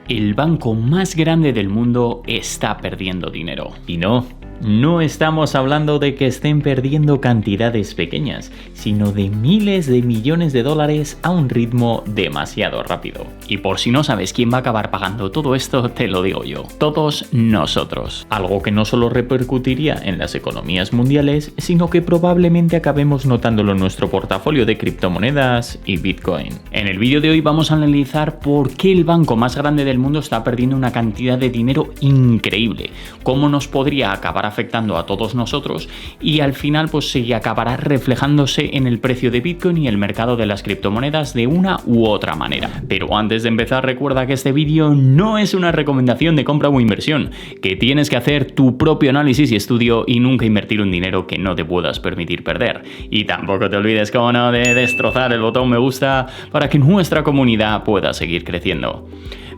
El banco más grande del mundo está perdiendo dinero. Y no estamos hablando de que estén perdiendo cantidades pequeñas, sino de miles de millones de dólares a un ritmo demasiado rápido. Y por si no sabes quién va a acabar pagando todo esto, te lo digo yo. Todos nosotros. Algo que no solo repercutiría en las economías mundiales, sino que probablemente acabemos notándolo en nuestro portafolio de criptomonedas y Bitcoin. En el vídeo de hoy vamos a analizar por qué el banco más grande del mundo está perdiendo una cantidad de dinero increíble, cómo nos podría acabar afectando a todos nosotros y al final pues sí acabará reflejándose en el precio de Bitcoin y el mercado de las criptomonedas de una u otra manera. Pero antes de empezar, recuerda que este vídeo no es una recomendación de compra o inversión, que tienes que hacer tu propio análisis y estudio y nunca invertir un dinero que no te puedas permitir perder. Y tampoco te olvides, como no, de destrozar el botón me gusta para que nuestra comunidad pueda seguir creciendo.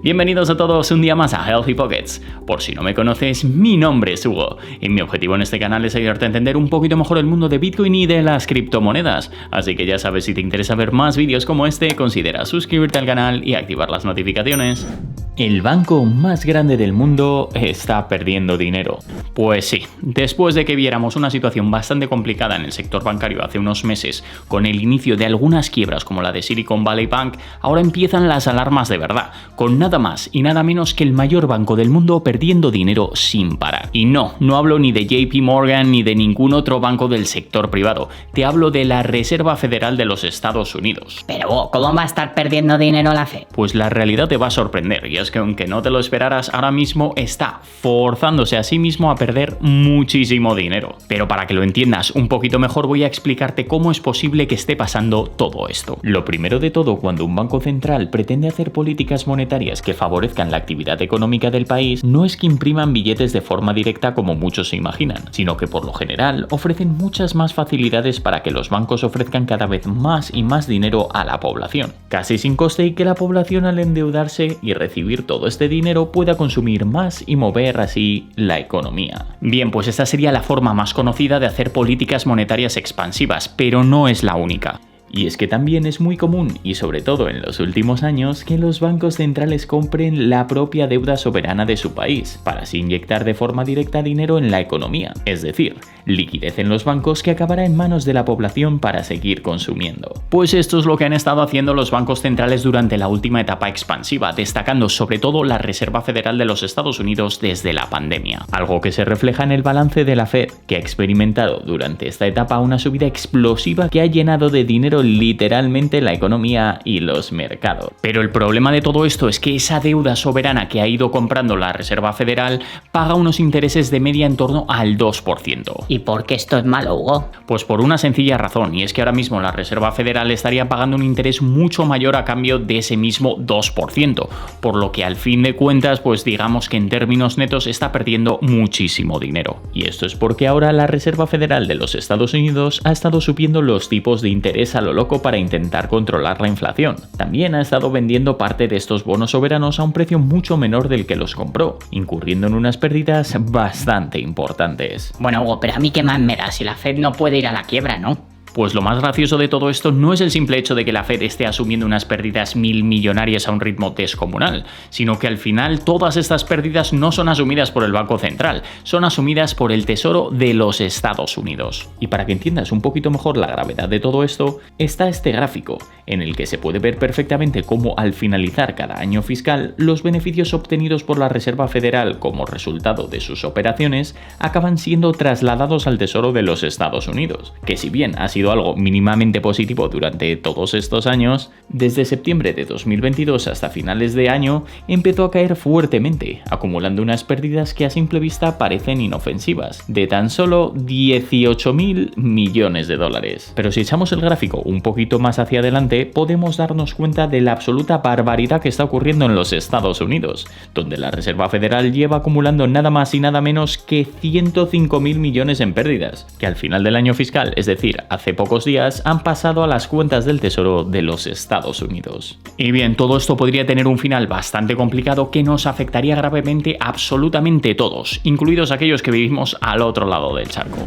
Bienvenidos a todos un día más a Healthy Pockets. Por si no me conoces, mi nombre es Hugo y mi objetivo en este canal es ayudarte a entender un poquito mejor el mundo de Bitcoin y de las criptomonedas. Así que ya sabes, si te interesa ver más vídeos como este, considera suscribirte al canal y activar las notificaciones. El banco más grande del mundo está perdiendo dinero. Pues sí, después de que viéramos una situación bastante complicada en el sector bancario hace unos meses, con el inicio de algunas quiebras como la de Silicon Valley Bank, ahora empiezan las alarmas de verdad, con nada más y nada menos que el mayor banco del mundo perdiendo dinero sin parar. Y no hablo ni de JP Morgan ni de ningún otro banco del sector privado, te hablo de la Reserva Federal de los Estados Unidos. Pero, ¿cómo va a estar perdiendo dinero la Fed? Pues la realidad te va a sorprender, y es que aunque no te lo esperaras, ahora mismo está forzándose a sí mismo a perder muchísimo dinero. Pero para que lo entiendas un poquito mejor, voy a explicarte cómo es posible que esté pasando todo esto. Lo primero de todo, cuando un banco central pretende hacer políticas monetarias que favorezcan la actividad económica del país, no es que impriman billetes de forma directa como muchos se imaginan, sino que por lo general ofrecen muchas más facilidades para que los bancos ofrezcan cada vez más y más dinero a la población, casi sin coste, y que la población, al endeudarse y recibir todo este dinero, pueda consumir más y mover así la economía. Bien, pues esta sería la forma más conocida de hacer políticas monetarias expansivas, pero no es la única. Y es que también es muy común, y sobre todo en los últimos años, que los bancos centrales compren la propia deuda soberana de su país, para así inyectar de forma directa dinero en la economía, es decir, liquidez en los bancos que acabará en manos de la población para seguir consumiendo. Pues esto es lo que han estado haciendo los bancos centrales durante la última etapa expansiva, destacando sobre todo la Reserva Federal de los Estados Unidos desde la pandemia, algo que se refleja en el balance de la Fed, que ha experimentado durante esta etapa una subida explosiva que ha llenado de dinero literalmente la economía y los mercados. Pero el problema de todo esto es que esa deuda soberana que ha ido comprando la Reserva Federal paga unos intereses de media en torno al 2%. ¿Y por qué esto es malo, Hugo? Pues por una sencilla razón, y es que ahora mismo la Reserva Federal estaría pagando un interés mucho mayor a cambio de ese mismo 2%, por lo que al fin de cuentas, pues digamos que en términos netos está perdiendo muchísimo dinero. Y esto es porque ahora la Reserva Federal de los Estados Unidos ha estado subiendo los tipos de interés a lo loco para intentar controlar la inflación. También ha estado vendiendo parte de estos bonos soberanos a un precio mucho menor del que los compró, incurriendo en unas pérdidas bastante importantes. Bueno, Hugo, pero a mí qué más me da si la Fed no puede ir a la quiebra, ¿no? Pues lo más gracioso de todo esto no es el simple hecho de que la Fed esté asumiendo unas pérdidas millonarias a un ritmo descomunal, sino que al final todas estas pérdidas no son asumidas por el Banco Central, son asumidas por el Tesoro de los Estados Unidos. Y para que entiendas un poquito mejor la gravedad de todo esto, está este gráfico, en el que se puede ver perfectamente cómo al finalizar cada año fiscal, los beneficios obtenidos por la Reserva Federal como resultado de sus operaciones acaban siendo trasladados al Tesoro de los Estados Unidos, que si bien ha sido algo mínimamente positivo durante todos estos años, desde septiembre de 2022 hasta finales de año empezó a caer fuertemente, acumulando unas pérdidas que a simple vista parecen inofensivas, de tan solo 18.000 millones de dólares. Pero si echamos el gráfico un poquito más hacia adelante, podemos darnos cuenta de la absoluta barbaridad que está ocurriendo en los Estados Unidos, donde la Reserva Federal lleva acumulando nada más y nada menos que 105.000 millones en pérdidas, que al final del año fiscal, es decir, hace pocos días, han pasado a las cuentas del Tesoro de los Estados Unidos. Y bien, todo esto podría tener un final bastante complicado que nos afectaría gravemente a absolutamente todos, incluidos aquellos que vivimos al otro lado del charco.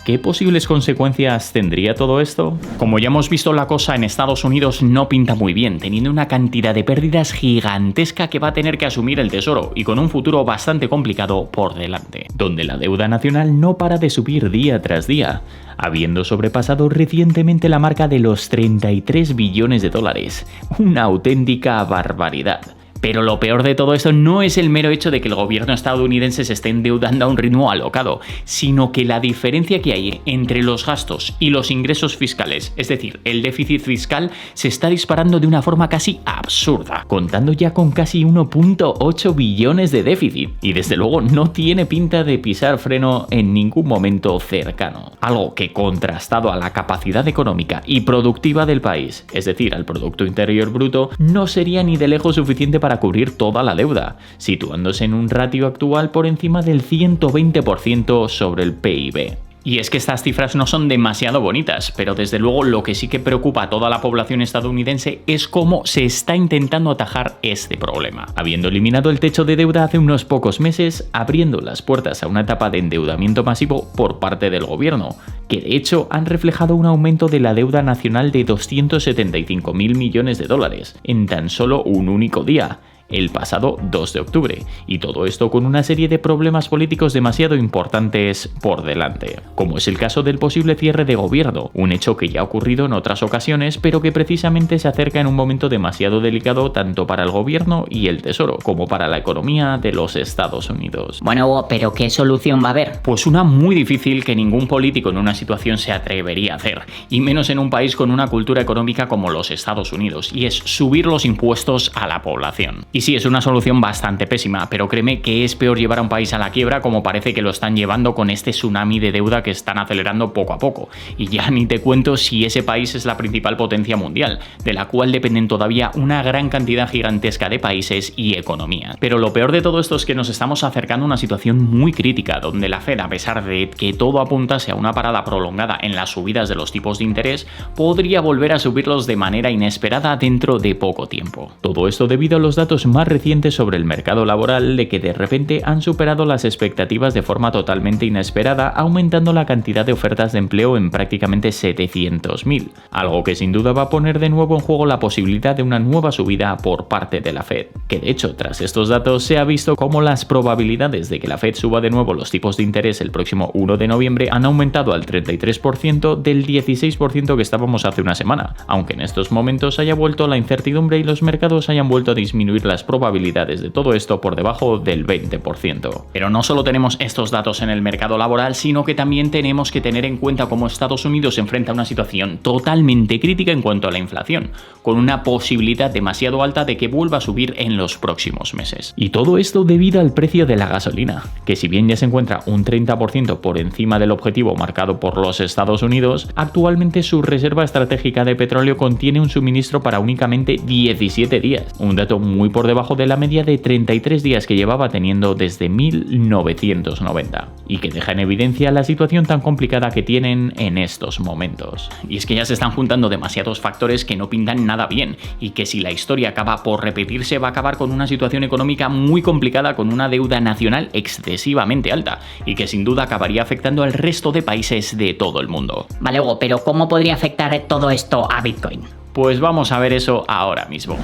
¿Qué posibles consecuencias tendría todo esto? Como ya hemos visto, la cosa en Estados Unidos no pinta muy bien, teniendo una cantidad de pérdidas gigantesca que va a tener que asumir el Tesoro y con un futuro bastante complicado por delante, donde la deuda nacional no para de subir día tras día, habiendo sobrepasado recientemente la marca de los 33 billones de dólares, una auténtica barbaridad. Pero lo peor de todo esto no es el mero hecho de que el gobierno estadounidense se esté endeudando a un ritmo alocado, sino que la diferencia que hay entre los gastos y los ingresos fiscales, es decir, el déficit fiscal, se está disparando de una forma casi absurda, contando ya con casi 1.8 billones de déficit, y desde luego no tiene pinta de pisar freno en ningún momento cercano. Algo que, contrastado a la capacidad económica y productiva del país, es decir, al Producto Interior Bruto, no sería ni de lejos suficiente para cubrir toda la deuda, situándose en un ratio actual por encima del 120% sobre el PIB. Y es que estas cifras no son demasiado bonitas, pero desde luego lo que sí que preocupa a toda la población estadounidense es cómo se está intentando atajar este problema. Habiendo eliminado el techo de deuda hace unos pocos meses, abriendo las puertas a una etapa de endeudamiento masivo por parte del gobierno, que de hecho han reflejado un aumento de la deuda nacional de 275.000 millones de dólares en tan solo un único día, el pasado 2 de octubre, y todo esto con una serie de problemas políticos demasiado importantes por delante, como es el caso del posible cierre de gobierno, un hecho que ya ha ocurrido en otras ocasiones, pero que precisamente se acerca en un momento demasiado delicado tanto para el gobierno y el Tesoro, como para la economía de los Estados Unidos. Bueno, pero ¿qué solución va a haber? Pues una muy difícil que ningún político en una situación se atrevería a hacer, y menos en un país con una cultura económica como los Estados Unidos, y es subir los impuestos a la población. Y sí, es una solución bastante pésima, pero créeme que es peor llevar a un país a la quiebra como parece que lo están llevando con este tsunami de deuda que están acelerando poco a poco. Y ya ni te cuento si ese país es la principal potencia mundial, de la cual dependen todavía una gran cantidad gigantesca de países y economías. Pero lo peor de todo esto es que nos estamos acercando a una situación muy crítica, donde la Fed, a pesar de que todo apuntase a una parada prolongada en las subidas de los tipos de interés, podría volver a subirlos de manera inesperada dentro de poco tiempo. Todo esto debido a los datos más recientes sobre el mercado laboral, de que de repente han superado las expectativas de forma totalmente inesperada, aumentando la cantidad de ofertas de empleo en prácticamente 700.000, algo que sin duda va a poner de nuevo en juego la posibilidad de una nueva subida por parte de la Fed, que de hecho tras estos datos se ha visto cómo las probabilidades de que la Fed suba de nuevo los tipos de interés el próximo 1 de noviembre han aumentado al 33% del 16% que estábamos hace una semana, aunque en estos momentos haya vuelto la incertidumbre y los mercados hayan vuelto a disminuir las probabilidades de todo esto por debajo del 20%. Pero no solo tenemos estos datos en el mercado laboral, sino que también tenemos que tener en cuenta cómo Estados Unidos se enfrenta a una situación totalmente crítica en cuanto a la inflación, con una posibilidad demasiado alta de que vuelva a subir en los próximos meses. Y todo esto debido al precio de la gasolina, que si bien ya se encuentra un 30% por encima del objetivo marcado por los Estados Unidos, actualmente su reserva estratégica de petróleo contiene un suministro para únicamente 17 días, un dato muy por debajo de la media de 33 días que llevaba teniendo desde 1990, y que deja en evidencia la situación tan complicada que tienen en estos momentos. Y es que ya se están juntando demasiados factores que no pintan nada bien, y que si la historia acaba por repetirse va a acabar con una situación económica muy complicada, con una deuda nacional excesivamente alta, y que sin duda acabaría afectando al resto de países de todo el mundo. Vale, Hugo, pero ¿cómo podría afectar todo esto a Bitcoin? Pues vamos a ver eso ahora mismo.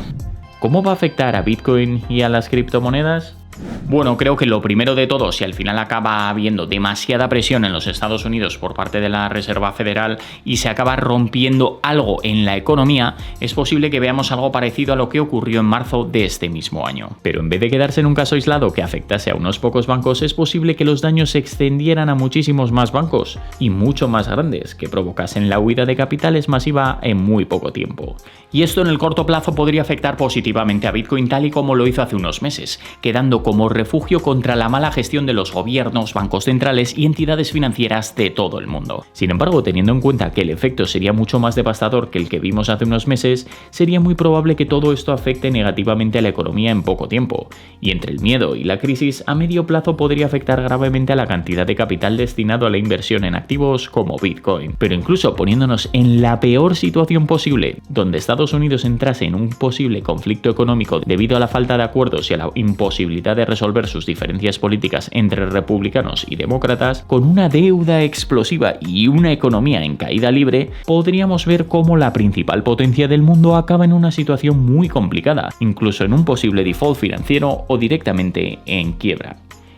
¿Cómo va a afectar a Bitcoin y a las criptomonedas? Bueno, creo que lo primero de todo, si al final acaba habiendo demasiada presión en los Estados Unidos por parte de la Reserva Federal y se acaba rompiendo algo en la economía, es posible que veamos algo parecido a lo que ocurrió en marzo de este mismo año. Pero en vez de quedarse en un caso aislado que afectase a unos pocos bancos, es posible que los daños se extendieran a muchísimos más bancos y mucho más grandes, que provocasen la huida de capitales masiva en muy poco tiempo. Y esto en el corto plazo podría afectar positivamente a Bitcoin, tal y como lo hizo hace unos meses, quedando como refugio contra la mala gestión de los gobiernos, bancos centrales y entidades financieras de todo el mundo. Sin embargo, teniendo en cuenta que el efecto sería mucho más devastador que el que vimos hace unos meses, sería muy probable que todo esto afecte negativamente a la economía en poco tiempo, y entre el miedo y la crisis, a medio plazo podría afectar gravemente a la cantidad de capital destinado a la inversión en activos como Bitcoin. Pero incluso poniéndonos en la peor situación posible, donde Estados Unidos entrase en un posible conflicto económico debido a la falta de acuerdos y a la imposibilidad incapacidad de resolver sus diferencias políticas entre republicanos y demócratas, con una deuda explosiva y una economía en caída libre, podríamos ver cómo la principal potencia del mundo acaba en una situación muy complicada, incluso en un posible default financiero o directamente en quiebra.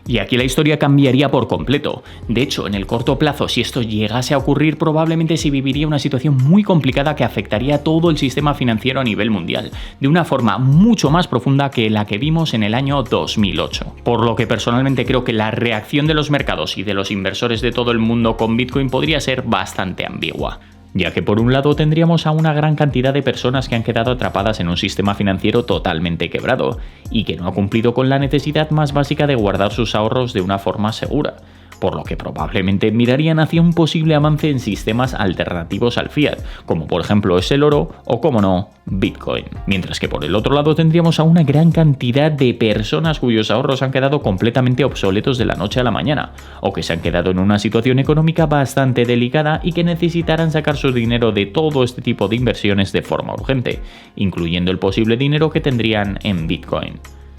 Y aquí la historia cambiaría por completo. De hecho, en el corto plazo, si esto llegase a ocurrir, probablemente se viviría una situación muy complicada que afectaría a todo el sistema financiero a nivel mundial, de una forma mucho más profunda que la que vimos en el año 2008. Por lo que personalmente creo que la reacción de los mercados y de los inversores de todo el mundo con Bitcoin podría ser bastante ambigua, ya que por un lado tendríamos a una gran cantidad de personas que han quedado atrapadas en un sistema financiero totalmente quebrado y que no ha cumplido con la necesidad más básica de guardar sus ahorros de una forma segura, por lo que probablemente mirarían hacia un posible avance en sistemas alternativos al fiat, como por ejemplo es el oro o, como no, Bitcoin. Mientras que por el otro lado tendríamos a una gran cantidad de personas cuyos ahorros han quedado completamente obsoletos de la noche a la mañana, o que se han quedado en una situación económica bastante delicada y que necesitarán sacar su dinero de todo este tipo de inversiones de forma urgente, incluyendo el posible dinero que tendrían en Bitcoin.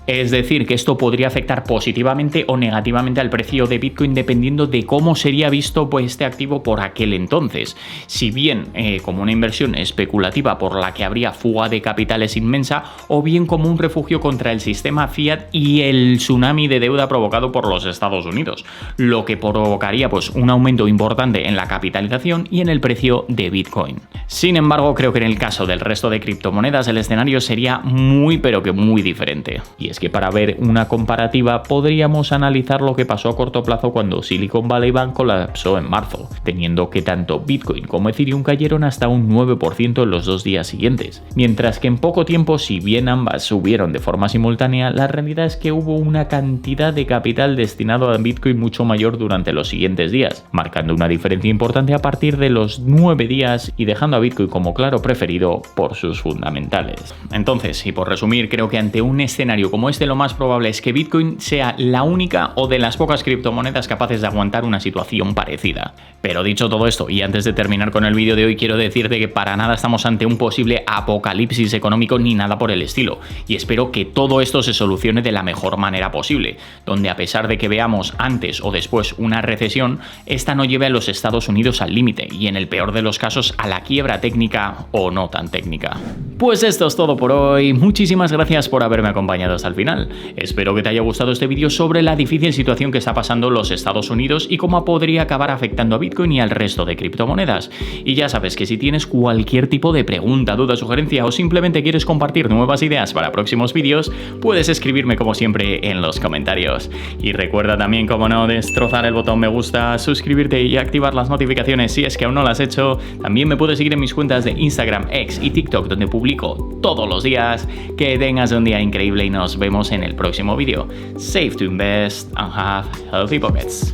Es decir, que esto podría afectar positivamente o negativamente al precio de Bitcoin dependiendo de cómo sería visto este activo por aquel entonces. Si bien como una inversión especulativa por la que habría fuga de capitales inmensa, o bien como un refugio contra el sistema fiat y el tsunami de deuda provocado por los Estados Unidos, lo que provocaría un aumento importante en la capitalización y en el precio de Bitcoin. Sin embargo, creo que en el caso del resto de criptomonedas el escenario sería muy pero que muy diferente. Y es que para ver una comparativa podríamos analizar lo que pasó a corto plazo cuando Silicon Valley Bank colapsó en marzo, teniendo que tanto Bitcoin como Ethereum cayeron hasta un 9% en los 2 días siguientes. Mientras que en poco tiempo, si bien ambas subieron de forma simultánea, la realidad es que hubo una cantidad de capital destinado a Bitcoin mucho mayor durante los siguientes días, marcando una diferencia importante a partir de los 9 días y dejando a Bitcoin como claro preferido por sus fundamentales. Entonces, y por resumir, creo que ante un escenario como este lo más probable es que Bitcoin sea la única o de las pocas criptomonedas capaces de aguantar una situación parecida. Pero dicho todo esto, y antes de terminar con el vídeo de hoy, quiero decirte que para nada estamos ante un posible apocalipsis económico ni nada por el estilo, y espero que todo esto se solucione de la mejor manera posible, donde a pesar de que veamos antes o después una recesión, esta no lleve a los Estados Unidos al límite y en el peor de los casos a la quiebra técnica o no tan técnica. Pues esto es todo por hoy, muchísimas gracias por haberme acompañado hasta el final. Espero que te haya gustado este vídeo sobre la difícil situación que está pasando los Estados Unidos y cómo podría acabar afectando a Bitcoin y al resto de criptomonedas. Y ya sabes que si tienes cualquier tipo de pregunta, duda, sugerencia o simplemente quieres compartir nuevas ideas para próximos vídeos, puedes escribirme como siempre en los comentarios. Y recuerda también, como no, destrozar el botón me gusta, suscribirte y activar las notificaciones si es que aún no lo has hecho. También me puedes seguir en mis cuentas de Instagram, X y TikTok, donde publico todos los días. Que tengas un día increíble y nos vemos en el próximo vídeo. Save to invest and have healthy pockets.